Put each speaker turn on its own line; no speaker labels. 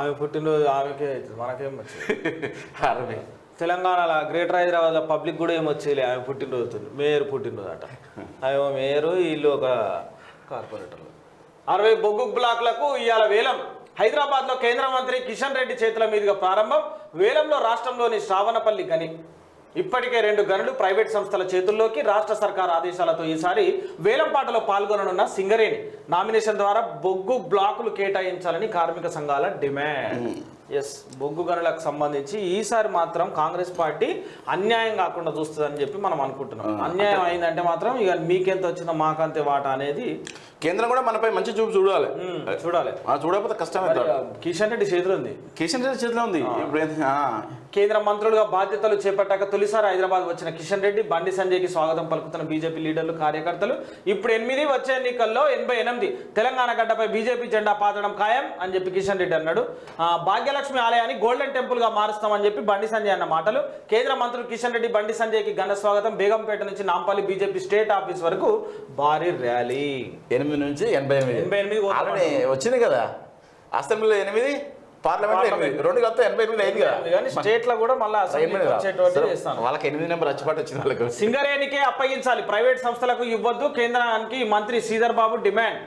ఆమె పుట్టినరోజు ఆమెకే అవుతుంది, మనకేం వచ్చింది. తెలంగాణలో గ్రేటర్ హైదరాబాద్లో పబ్లిక్ కూడా ఏమొచ్చేలే ఆమె పుట్టినరోజు, మేయర్ పుట్టినరోజు అట. ఆమె మేయరు, వీళ్ళు ఒక కార్పొరేటర్లు. 60 బొగ్గు బ్లాక్లకు ఇవాళ వేలం. హైదరాబాద్లో కేంద్ర మంత్రి కిషన్ రెడ్డి చేతుల మీదుగా ప్రారంభం. వేలంలో రాష్ట్రంలోని శ్రావణపల్లి గని. ఇప్పటికే 2 గనులు ప్రైవేట్ సంస్థల చేతుల్లోకి. రాష్ట్ర సర్కార్ ఆదేశాలతో ఈసారి వేలంపాటలో పాల్గొననున్న సింగరేణి. నామినేషన్ ద్వారా బొగ్గు బ్లాకులు కేటాయించాలని కార్మిక సంఘాల డిమాండ్. ఎస్, బొగ్గు గనులకు సంబంధించి ఈసారి మాత్రం కాంగ్రెస్ పార్టీ అన్యాయం కాకుండా చూస్తుందని చెప్పి మనం అనుకుంటున్నాం. అన్యాయం అయిందంటే మాత్రం ఇక మీకెంత వచ్చిందో మాకంతే వాటా అనేది
కేంద్రం కూడా మనపై మంచి చూపు చూడాలి. చూడకపోతే కష్టమే.
కిషన్ రెడ్డి చేతిలో ఉంది.
కిషన్ రెడ్డి చేతిలో ఉంది.
కేంద్ర మంత్రులుగా బాధ్యతలు చేపట్టాక తొలిసారి హైదరాబాద్ వచ్చిన కిషన్ రెడ్డి, బండి సంజయ్కి స్వాగతం పలుకుతున్న బీజేపీ లీడర్లు, కార్యకర్తలు. ఇప్పుడు 8 వచ్చే ఎన్నికల్లో 88 తెలంగాణ గడ్డపై బీజేపీ జెండా పాతడం ఖాయం అని చెప్పి కిషన్ రెడ్డి అన్నాడు. భాగ్యలక్ష్మి ఆలయాన్ని గోల్డెన్ టెంపుల్ గా మారుస్తామని చెప్పి బండి సంజయ్ అన్న మాటలు. కేంద్ర మంత్రులు కిషన్ రెడ్డి, బండి సంజయ్కి ఘన స్వాగతం. బేగంపేట నుంచి నాంపల్లి బీజేపీ స్టేట్ ఆఫీస్ వరకు భారీ ర్యాలీ.
8 నుంచి 88 వచ్చింది కదా. అసెంబ్లీలో 8, పార్లమెంట్ 8, 2 కలిపితే 88 అయింది కదా.
కానీ స్టేట్ లో కూడా మళ్ళీ
వాళ్ళకి 8 నెంబర్ అచ్చిపాటు వచ్చింది. వాళ్ళకి
సింగరేణికే అప్పగించాలి, ప్రైవేట్ సంస్థలకు ఇవ్వద్దు. కేంద్రానికి మంత్రి శ్రీధర్ బాబు డిమాండ్.